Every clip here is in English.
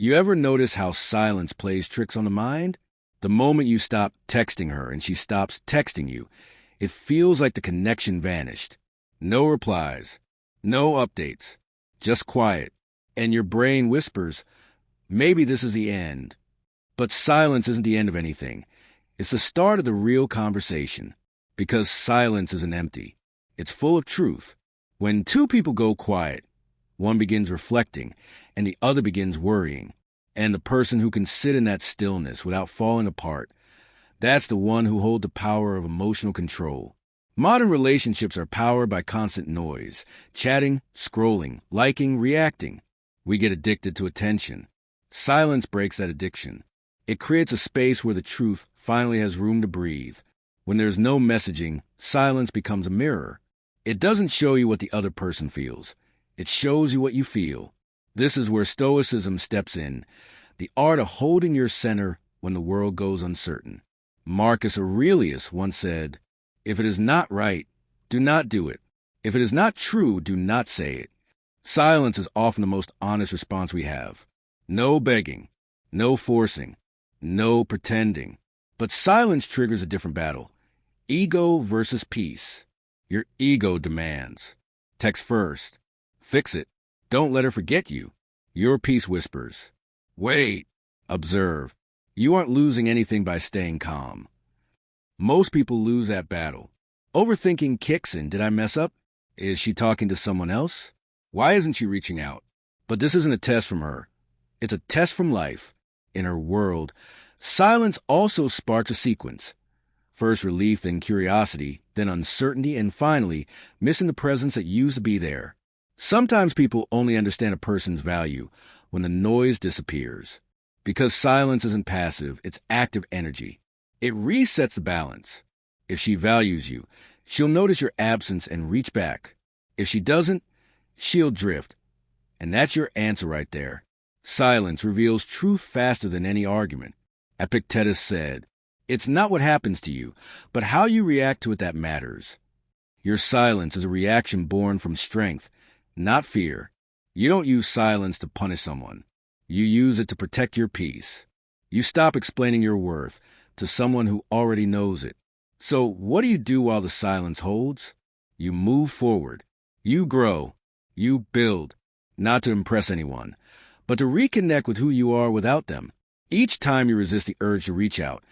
You ever notice how silence plays tricks on the mind? The moment you stop texting her and she stops texting you, it feels like the connection vanished. No replies, no updates, just quiet. And your brain whispers, maybe this is the end. But silence isn't the end of anything. It's the start of the real conversation. Because silence isn't empty. It's full of truth. When two people go quiet, one begins reflecting, and the other begins worrying. And the person who can sit in that stillness without falling apart, that's the one who holds the power of emotional control. Modern relationships are powered by constant noise, chatting, scrolling, liking, reacting. We get addicted to attention. Silence breaks that addiction. It creates a space where the truth finally has room to breathe. When there's no messaging, silence becomes a mirror. It doesn't show you what the other person feels. It shows you what you feel. This is where Stoicism steps in, the art of holding your center when the world goes uncertain. Marcus Aurelius once said, "If it is not right, do not do it. If it is not true, do not say it." Silence is often the most honest response we have. No begging, no forcing, no pretending. But silence triggers a different battle. Ego versus peace. Your ego demands. Text first. Fix it. Don't let her forget you. Your peace whispers. Wait. Observe. You aren't losing anything by staying calm. Most people lose that battle. Overthinking kicks in. Did I mess up? Is she talking to someone else? Why isn't she reaching out? But this isn't a test from her. It's a test from life. In her world, silence also sparks a sequence. First relief, then curiosity, then uncertainty, and finally, missing the presence that used to be there. Sometimes people only understand a person's value when the noise disappears. Because silence isn't passive, it's active energy. It resets the balance. If she values you, she'll notice your absence and reach back. If she doesn't, she'll drift. And that's your answer right there. Silence reveals truth faster than any argument. Epictetus said, "It's not what happens to you, but how you react to it that matters." Your silence is a reaction born from strength, not fear. You don't use silence to punish someone. You use it to protect your peace. You stop explaining your worth to someone who already knows it. So what do you do while the silence holds? You move forward. You grow. You build. Not to impress anyone, but to reconnect with who you are without them. Each time you resist the urge to reach out,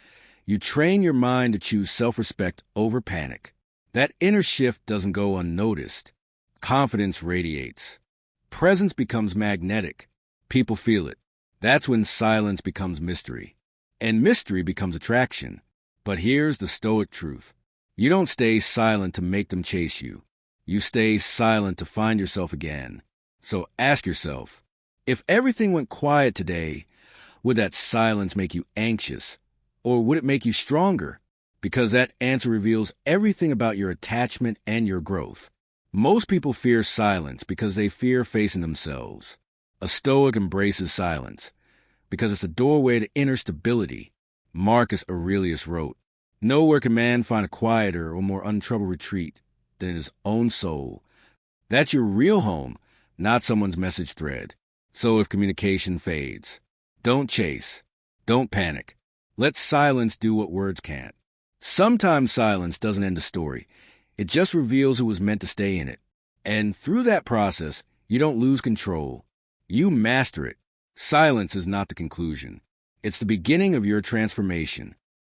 you train your mind to choose self-respect over panic. That inner shift doesn't go unnoticed. Confidence radiates. Presence becomes magnetic. People feel it. That's when silence becomes mystery. And mystery becomes attraction. But here's the Stoic truth. You don't stay silent to make them chase you. You stay silent to find yourself again. So ask yourself, if everything went quiet today, would that silence make you anxious? Or would it make you stronger? Because that answer reveals everything about your attachment and your growth. Most people fear silence because they fear facing themselves. A Stoic embraces silence because it's a doorway to inner stability. Marcus Aurelius wrote, "Nowhere can man find a quieter or more untroubled retreat than in his own soul." That's your real home, not someone's message thread. So if communication fades, don't chase. Don't panic. Let silence do what words can't. Sometimes silence doesn't end a story. It just reveals who was meant to stay in it. And through that process, you don't lose control. You master it. Silence is not the conclusion. It's the beginning of your transformation.